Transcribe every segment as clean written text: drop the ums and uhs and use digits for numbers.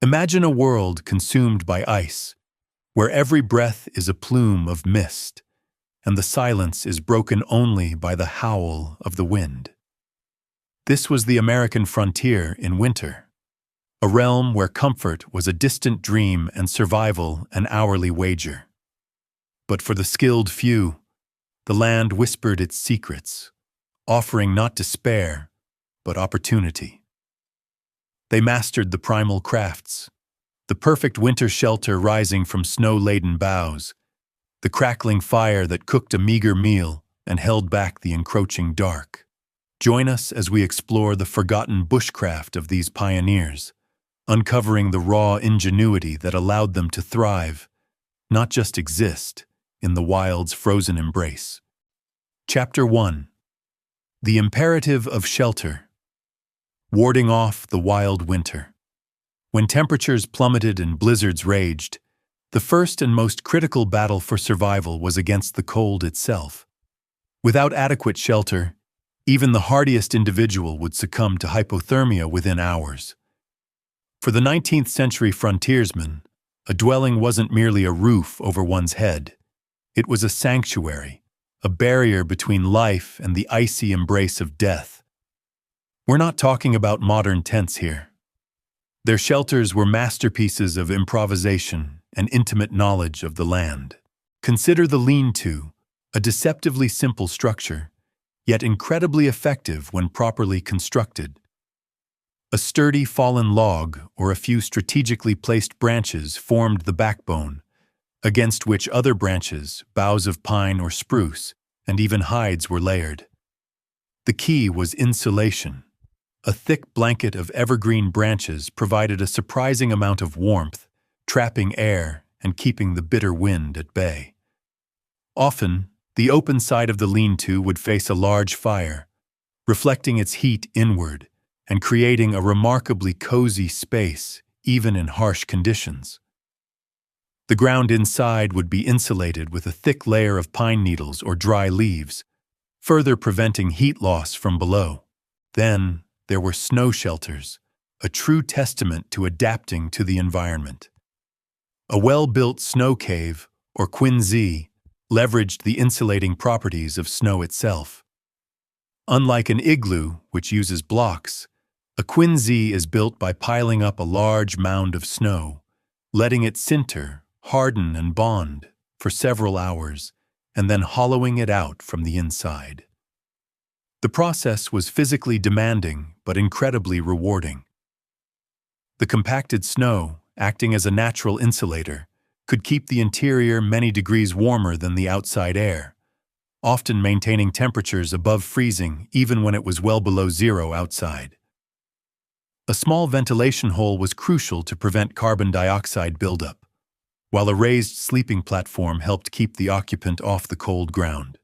Imagine a world consumed by ice, where every breath is a plume of mist, and the silence is broken only by the howl of the wind. This was the American frontier in winter, a realm where comfort was a distant dream and survival an hourly wager. But for the skilled few, the land whispered its secrets, offering not despair, but opportunity. They mastered the primal crafts, the perfect winter shelter rising from snow-laden boughs, the crackling fire that cooked a meager meal and held back the encroaching dark. Join us as we explore the forgotten bushcraft of these pioneers, uncovering the raw ingenuity that allowed them to thrive, not just exist, in the wild's frozen embrace. Chapter 1. The Imperative of Shelter. Warding off the wild winter. When temperatures plummeted and blizzards raged, the first and most critical battle for survival was against the cold itself. Without adequate shelter, even the hardiest individual would succumb to hypothermia within hours. For the 19th century frontiersman, a dwelling wasn't merely a roof over one's head. It was a sanctuary, a barrier between life and the icy embrace of death. We're not talking about modern tents here. Their shelters were masterpieces of improvisation and intimate knowledge of the land. Consider the lean-to, a deceptively simple structure, yet incredibly effective when properly constructed. A sturdy fallen log or a few strategically placed branches formed the backbone, against which other branches, boughs of pine or spruce, and even hides were layered. The key was insulation. A thick blanket of evergreen branches provided a surprising amount of warmth, trapping air and keeping the bitter wind at bay. Often, the open side of the lean-to would face a large fire, reflecting its heat inward and creating a remarkably cozy space even in harsh conditions. The ground inside would be insulated with a thick layer of pine needles or dry leaves, further preventing heat loss from below. Then, there were snow shelters, a true testament to adapting to the environment. A well-built snow cave, or quinzee, leveraged the insulating properties of snow itself. Unlike an igloo, which uses blocks, a quinzee is built by piling up a large mound of snow, letting it sinter, harden, and bond for several hours, and then hollowing it out from the inside. The process was physically demanding but incredibly rewarding. The compacted snow, acting as a natural insulator, could keep the interior many degrees warmer than the outside air, often maintaining temperatures above freezing even when it was well below zero outside. A small ventilation hole was crucial to prevent carbon dioxide buildup, while a raised sleeping platform helped keep the occupant off the cold ground.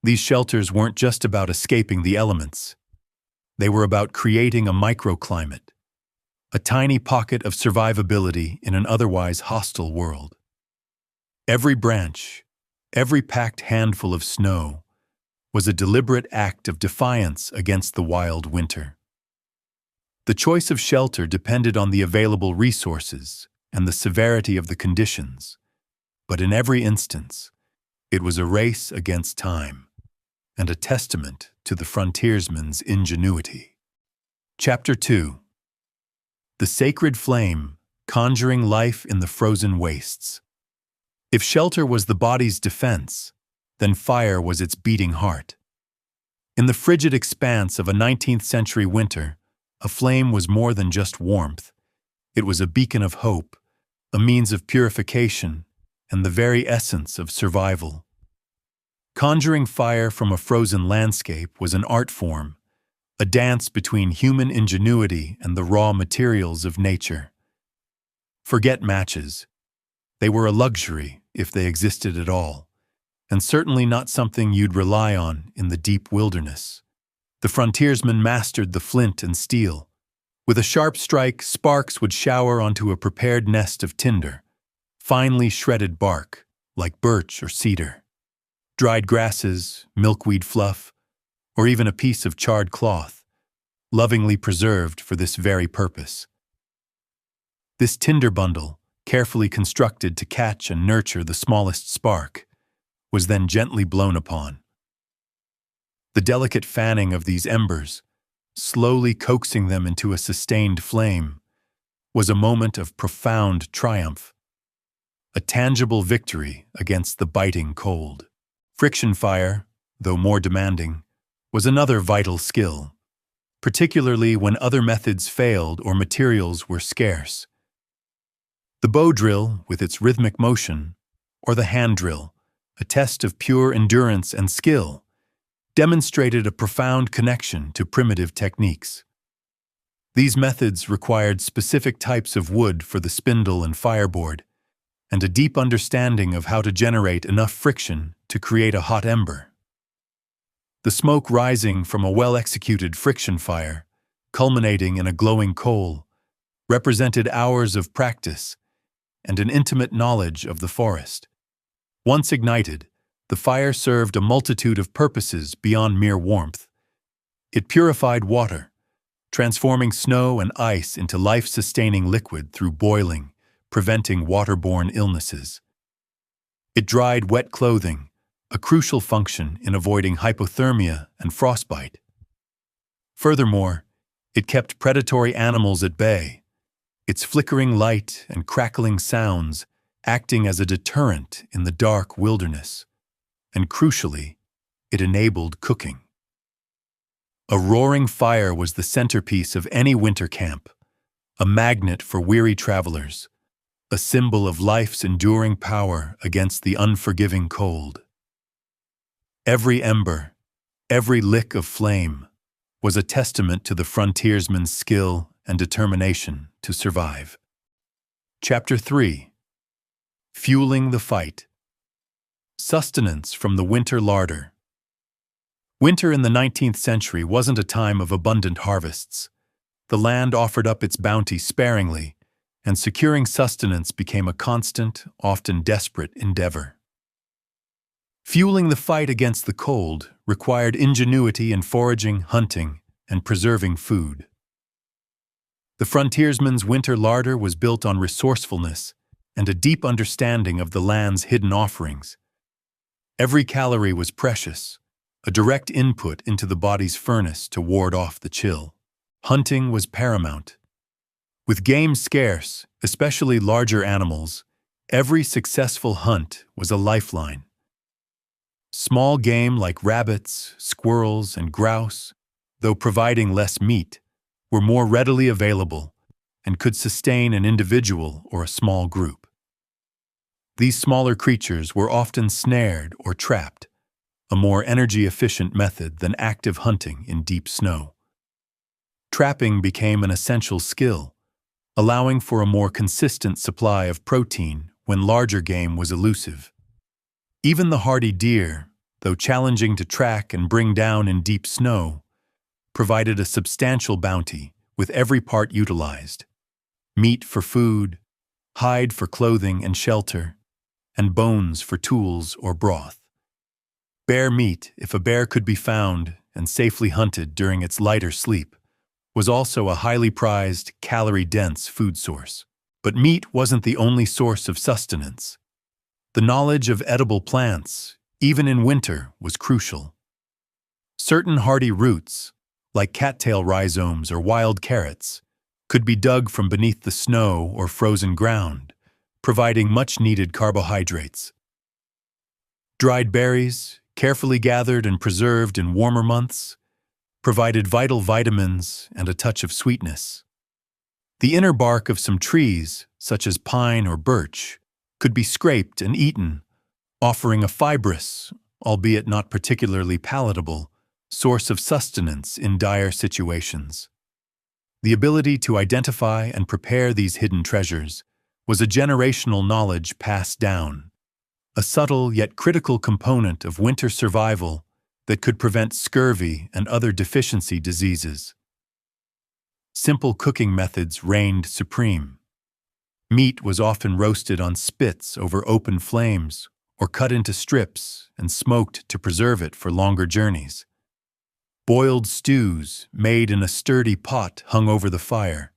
These shelters weren't just about escaping the elements. They were about creating a microclimate, a tiny pocket of survivability in an otherwise hostile world. Every branch, every packed handful of snow, was a deliberate act of defiance against the wild winter. The choice of shelter depended on the available resources and the severity of the conditions, but in every instance, it was a race against time and a testament to the frontiersman's ingenuity. Chapter 2. The Sacred Flame, Conjuring Life in the Frozen Wastes. If shelter was the body's defense, then fire was its beating heart. In the frigid expanse of a 19th century winter, a flame was more than just warmth. It was a beacon of hope, a means of purification, and the very essence of survival. Conjuring fire from a frozen landscape was an art form, a dance between human ingenuity and the raw materials of nature. Forget matches. They were a luxury, if they existed at all, and certainly not something you'd rely on in the deep wilderness. The frontiersman mastered the flint and steel. With a sharp strike, sparks would shower onto a prepared nest of tinder, finely shredded bark, like birch or cedar. Dried grasses, milkweed fluff, or even a piece of charred cloth, lovingly preserved for this very purpose. This tinder bundle, carefully constructed to catch and nurture the smallest spark, was then gently blown upon. The delicate fanning of these embers, slowly coaxing them into a sustained flame, was a moment of profound triumph, a tangible victory against the biting cold. Friction fire, though more demanding, was another vital skill, particularly when other methods failed or materials were scarce. The bow drill, with its rhythmic motion, or the hand drill, a test of pure endurance and skill, demonstrated a profound connection to primitive techniques. These methods required specific types of wood for the spindle and fireboard, and a deep understanding of how to generate enough friction to create a hot ember. The smoke rising from a well-executed friction fire, culminating in a glowing coal, represented hours of practice and an intimate knowledge of the forest. Once ignited, the fire served a multitude of purposes beyond mere warmth. It purified water, transforming snow and ice into life-sustaining liquid through boiling, preventing waterborne illnesses. It dried wet clothing, a crucial function in avoiding hypothermia and frostbite. Furthermore, it kept predatory animals at bay, its flickering light and crackling sounds acting as a deterrent in the dark wilderness. And crucially, it enabled cooking. A roaring fire was the centerpiece of any winter camp, a magnet for weary travelers, a symbol of life's enduring power against the unforgiving cold. Every ember, every lick of flame, was a testament to the frontiersman's skill and determination to survive. Chapter 3. Fueling the Fight. Sustenance from the winter larder. Winter in the 19th century wasn't a time of abundant harvests. The land offered up its bounty sparingly, and securing sustenance became a constant, often desperate endeavor. Fueling the fight against the cold required ingenuity in foraging, hunting, and preserving food. The frontiersman's winter larder was built on resourcefulness and a deep understanding of the land's hidden offerings. Every calorie was precious, a direct input into the body's furnace to ward off the chill. Hunting was paramount. With game scarce, especially larger animals, every successful hunt was a lifeline. Small game like rabbits, squirrels, and grouse, though providing less meat, were more readily available and could sustain an individual or a small group. These smaller creatures were often snared or trapped, a more energy-efficient method than active hunting in deep snow. Trapping became an essential skill, allowing for a more consistent supply of protein when larger game was elusive. Even the hardy deer, though challenging to track and bring down in deep snow, provided a substantial bounty with every part utilized: meat for food, hide for clothing and shelter, and bones for tools or broth. Bear meat, if a bear could be found and safely hunted during its lighter sleep, was also a highly prized, calorie-dense food source. But meat wasn't the only source of sustenance. The knowledge of edible plants, even in winter, was crucial. Certain hardy roots, like cattail rhizomes or wild carrots, could be dug from beneath the snow or frozen ground, providing much-needed carbohydrates. Dried berries, carefully gathered and preserved in warmer months, provided vital vitamins and a touch of sweetness. The inner bark of some trees, such as pine or birch, could be scraped and eaten, offering a fibrous, albeit not particularly palatable, source of sustenance in dire situations. The ability to identify and prepare these hidden treasures was a generational knowledge passed down, a subtle yet critical component of winter survival that could prevent scurvy and other deficiency diseases. Simple cooking methods reigned supreme. Meat was often roasted on spits over open flames or cut into strips and smoked to preserve it for longer journeys. Boiled stews, made in a sturdy pot, hung over the fire,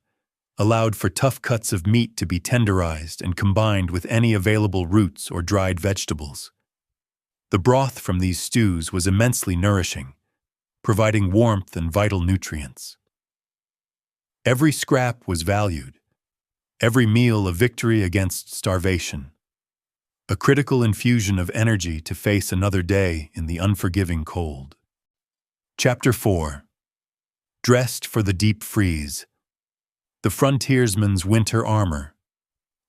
allowed for tough cuts of meat to be tenderized and combined with any available roots or dried vegetables. The broth from these stews was immensely nourishing, providing warmth and vital nutrients. Every scrap was valued, every meal a victory against starvation, a critical infusion of energy to face another day in the unforgiving cold. Chapter 4. Dressed for the Deep Freeze. The Frontiersman's Winter Armor.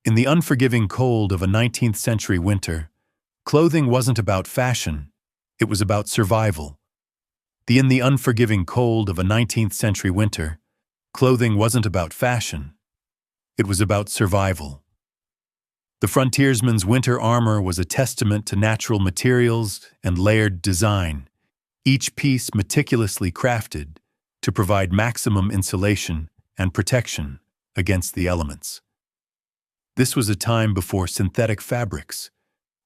In the unforgiving cold of a 19th century winter, clothing wasn't about fashion, it was about survival. In the unforgiving cold of a 19th century winter, clothing wasn't about fashion, it was about survival. The frontiersman's winter armor was a testament to natural materials and layered design, each piece meticulously crafted to provide maximum insulation and protection against the elements. This was a time before synthetic fabrics,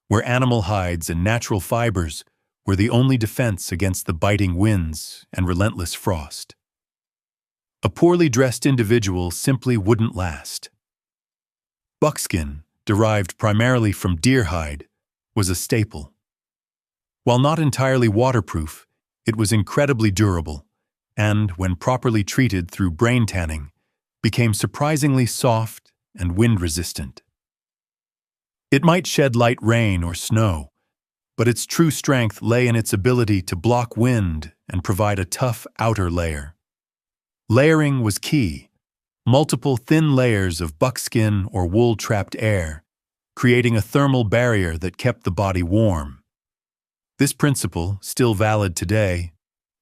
where animal hides and natural fibers were the only defense against the biting winds and relentless frost. A poorly dressed individual simply wouldn't last. Buckskin, derived primarily from deer hide, was a staple. While not entirely waterproof, it was incredibly durable, and, when properly treated through brain tanning, became surprisingly soft and wind-resistant. It might shed light rain or snow, but its true strength lay in its ability to block wind and provide a tough outer layer. Layering was key. Multiple thin layers of buckskin or wool trapped air, creating a thermal barrier that kept the body warm. This principle, still valid today,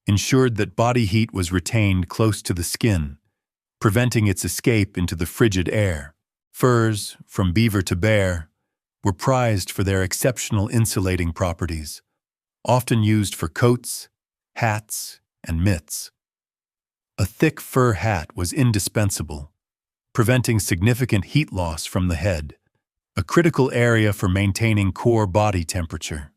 ensured that body heat was retained close to the skin, preventing its escape into the frigid air. Furs, from beaver to bear, were prized for their exceptional insulating properties, often used for coats, hats, and mitts. A thick fur hat was indispensable, preventing significant heat loss from the head, a critical area for maintaining core body temperature.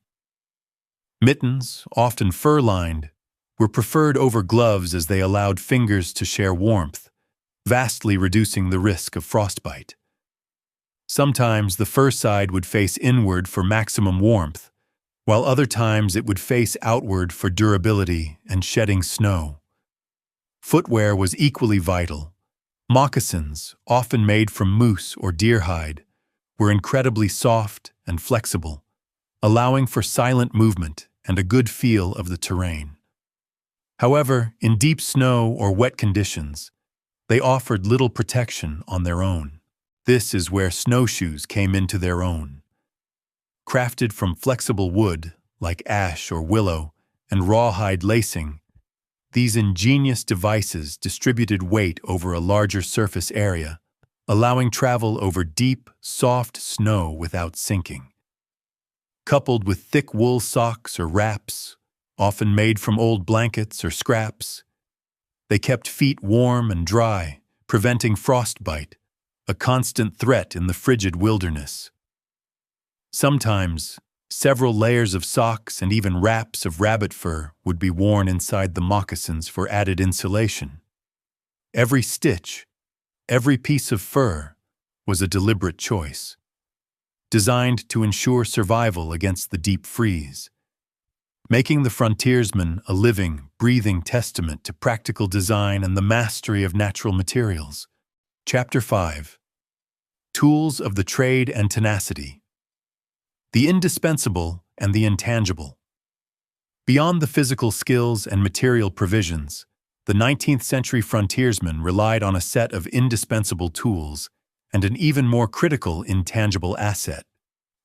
Mittens, often fur-lined, were preferred over gloves as they allowed fingers to share warmth, vastly reducing the risk of frostbite. Sometimes the fur side would face inward for maximum warmth, while other times it would face outward for durability and shedding snow. Footwear was equally vital. Moccasins, often made from moose or deer hide, were incredibly soft and flexible, allowing for silent movement and a good feel of the terrain. However, in deep snow or wet conditions, they offered little protection on their own. This is where snowshoes came into their own. Crafted from flexible wood, like ash or willow, and rawhide lacing, these ingenious devices distributed weight over a larger surface area, allowing travel over deep, soft snow without sinking. Coupled with thick wool socks or wraps, often made from old blankets or scraps, they kept feet warm and dry, preventing frostbite, a constant threat in the frigid wilderness. Sometimes, several layers of socks and even wraps of rabbit fur would be worn inside the moccasins for added insulation. Every stitch, every piece of fur, was a deliberate choice, designed to ensure survival against the deep freeze, making the frontiersman a living, breathing testament to practical design and the mastery of natural materials. Chapter 5. Tools of the Trade and Tenacity. The indispensable and the intangible. Beyond the physical skills and material provisions, the 19th century frontiersman relied on a set of indispensable tools and an even more critical intangible asset,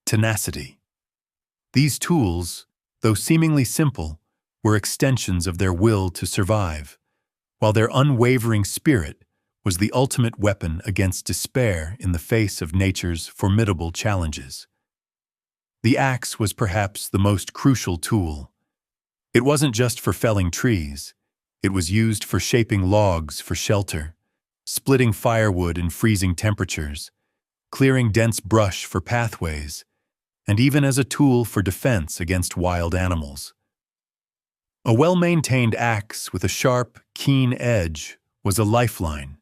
tenacity. These tools, though seemingly simple, were extensions of their will to survive, while their unwavering spirit was the ultimate weapon against despair in the face of nature's formidable challenges. The axe was perhaps the most crucial tool. It wasn't just for felling trees. It was used for shaping logs for shelter, splitting firewood in freezing temperatures, clearing dense brush for pathways, and even as a tool for defense against wild animals. A well-maintained axe with a sharp, keen edge was a lifeline,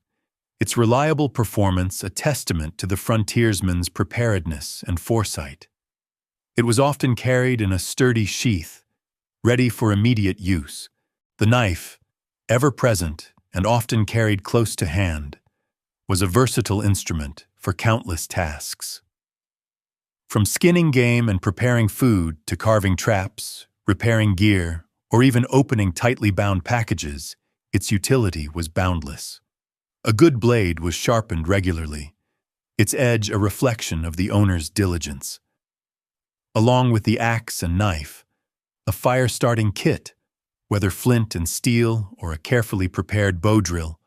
its reliable performance a testament to the frontiersman's preparedness and foresight. It was often carried in a sturdy sheath, ready for immediate use. The knife, ever present and often carried close to hand, was a versatile instrument for countless tasks. From skinning game and preparing food to carving traps, repairing gear, or even opening tightly bound packages, its utility was boundless. A good blade was sharpened regularly, its edge a reflection of the owner's diligence. Along with the axe and knife, a fire-starting kit, whether flint and steel or a carefully prepared bow drill,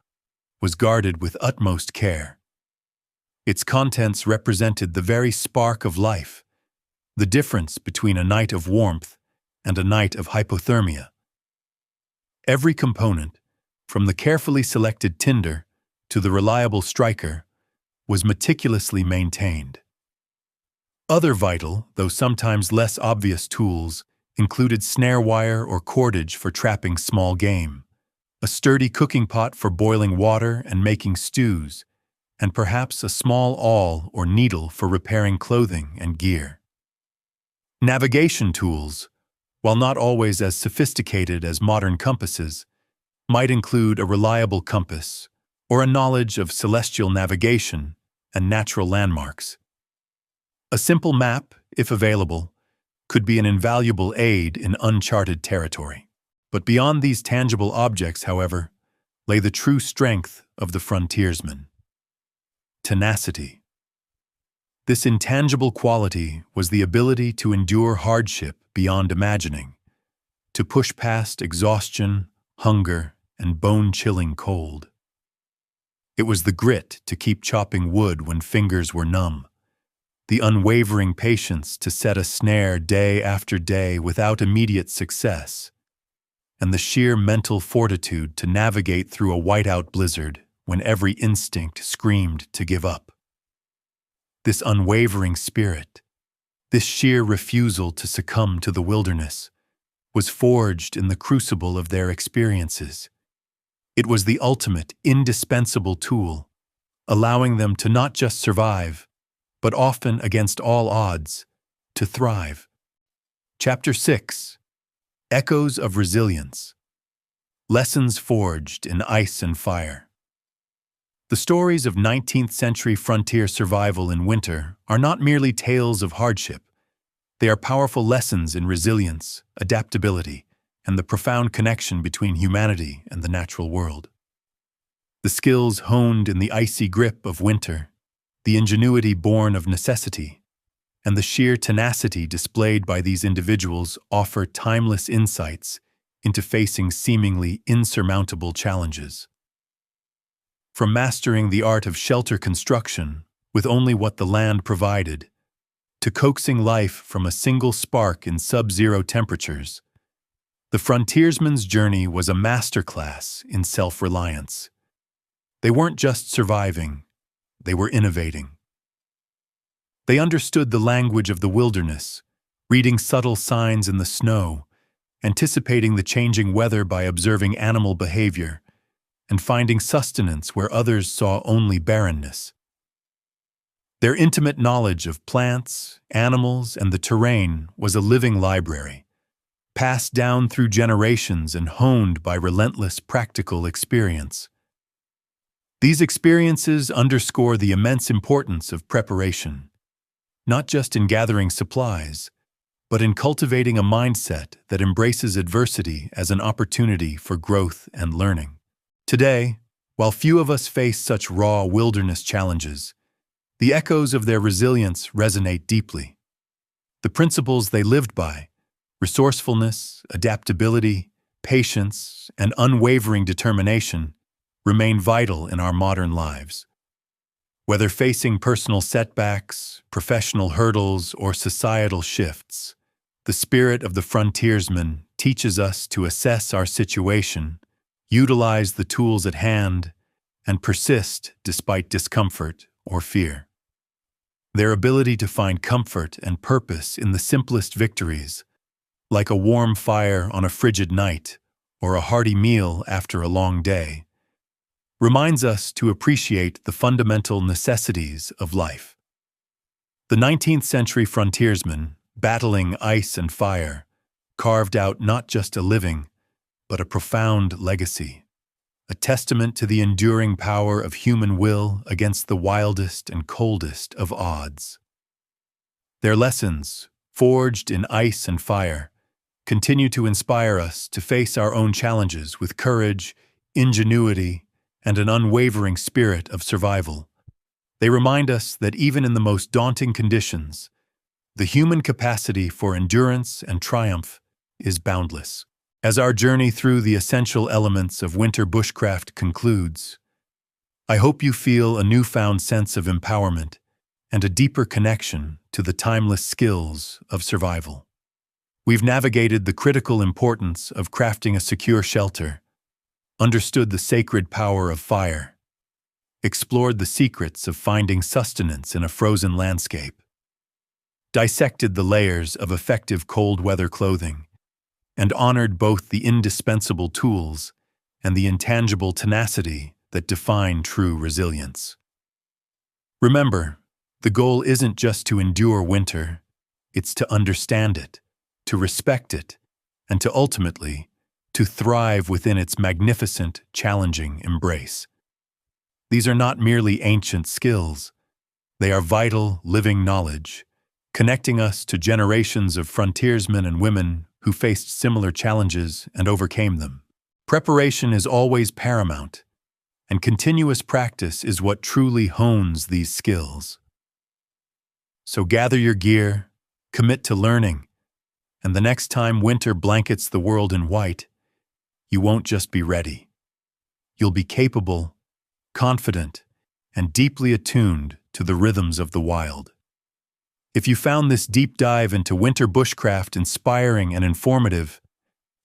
was guarded with utmost care. Its contents represented the very spark of life, the difference between a night of warmth and a night of hypothermia. Every component, from the carefully selected tinder to the reliable striker, was meticulously maintained. Other vital, though sometimes less obvious tools included snare wire or cordage for trapping small game, a sturdy cooking pot for boiling water and making stews, and perhaps a small awl or needle for repairing clothing and gear. Navigation tools, while not always as sophisticated as modern compasses, might include a reliable compass or a knowledge of celestial navigation and natural landmarks. A simple map, if available, could be an invaluable aid in uncharted territory. But beyond these tangible objects, however, lay the true strength of the frontiersman: tenacity. This intangible quality was the ability to endure hardship beyond imagining, to push past exhaustion, hunger, and bone-chilling cold. It was the grit to keep chopping wood when fingers were numb, the unwavering patience to set a snare day after day without immediate success, and the sheer mental fortitude to navigate through a whiteout blizzard when every instinct screamed to give up. This unwavering spirit, this sheer refusal to succumb to the wilderness, was forged in the crucible of their experiences. It was the ultimate, indispensable tool, allowing them to not just survive, but often against all odds, to thrive. Chapter 6: Echoes of Resilience. Lessons forged in ice and fire. The stories of 19th-century frontier survival in winter are not merely tales of hardship. They are powerful lessons in resilience, adaptability, and the profound connection between humanity and the natural world. The skills honed in the icy grip of winter, the ingenuity born of necessity, and the sheer tenacity displayed by these individuals offer timeless insights into facing seemingly insurmountable challenges. From mastering the art of shelter construction with only what the land provided, to coaxing life from a single spark in sub-zero temperatures, the frontiersman's journey was a masterclass in self-reliance. They weren't just surviving, they were innovating. They understood the language of the wilderness, reading subtle signs in the snow, anticipating the changing weather by observing animal behavior, and finding sustenance where others saw only barrenness. Their intimate knowledge of plants, animals, and the terrain was a living library, passed down through generations and honed by relentless practical experience. These experiences underscore the immense importance of preparation, not just in gathering supplies, but in cultivating a mindset that embraces adversity as an opportunity for growth and learning. Today, while few of us face such raw wilderness challenges, the echoes of their resilience resonate deeply. The principles they lived by, resourcefulness, adaptability, patience, and unwavering determination, remain vital in our modern lives. Whether facing personal setbacks, professional hurdles, or societal shifts, the spirit of the frontiersman teaches us to assess our situation, utilize the tools at hand, and persist despite discomfort or fear. Their ability to find comfort and purpose in the simplest victories, like a warm fire on a frigid night or a hearty meal after a long day, reminds us to appreciate the fundamental necessities of life. The 19th century frontiersmen, battling ice and fire, carved out not just a living, but a profound legacy, a testament to the enduring power of human will against the wildest and coldest of odds. Their lessons, forged in ice and fire, continue to inspire us to face our own challenges with courage, ingenuity, and an unwavering spirit of survival. They remind us that even in the most daunting conditions, the human capacity for endurance and triumph is boundless. As our journey through the essential elements of winter bushcraft concludes, I hope you feel a newfound sense of empowerment and a deeper connection to the timeless skills of survival. We've navigated the critical importance of crafting a secure shelter, understood the sacred power of fire, explored the secrets of finding sustenance in a frozen landscape, dissected the layers of effective cold weather clothing, and honored both the indispensable tools and the intangible tenacity that define true resilience. Remember, the goal isn't just to endure winter, it's to understand it, to respect it, and to ultimately, to thrive within its magnificent, challenging embrace. These are not merely ancient skills. They are vital, living knowledge, connecting us to generations of frontiersmen and women who faced similar challenges and overcame them. Preparation is always paramount, and continuous practice is what truly hones these skills. So gather your gear, commit to learning, and the next time winter blankets the world in white, you won't just be ready. You'll be capable, confident, and deeply attuned to the rhythms of the wild. If you found this deep dive into winter bushcraft inspiring and informative,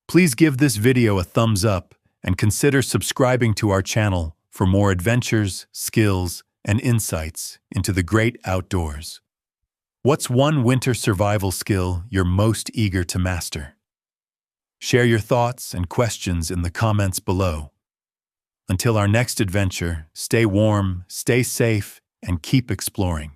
please give this video a thumbs up and consider subscribing to our channel for more adventures, skills, and insights into the great outdoors. What's one winter survival skill you're most eager to master? Share your thoughts and questions in the comments below. Until our next adventure, stay warm, stay safe, and keep exploring.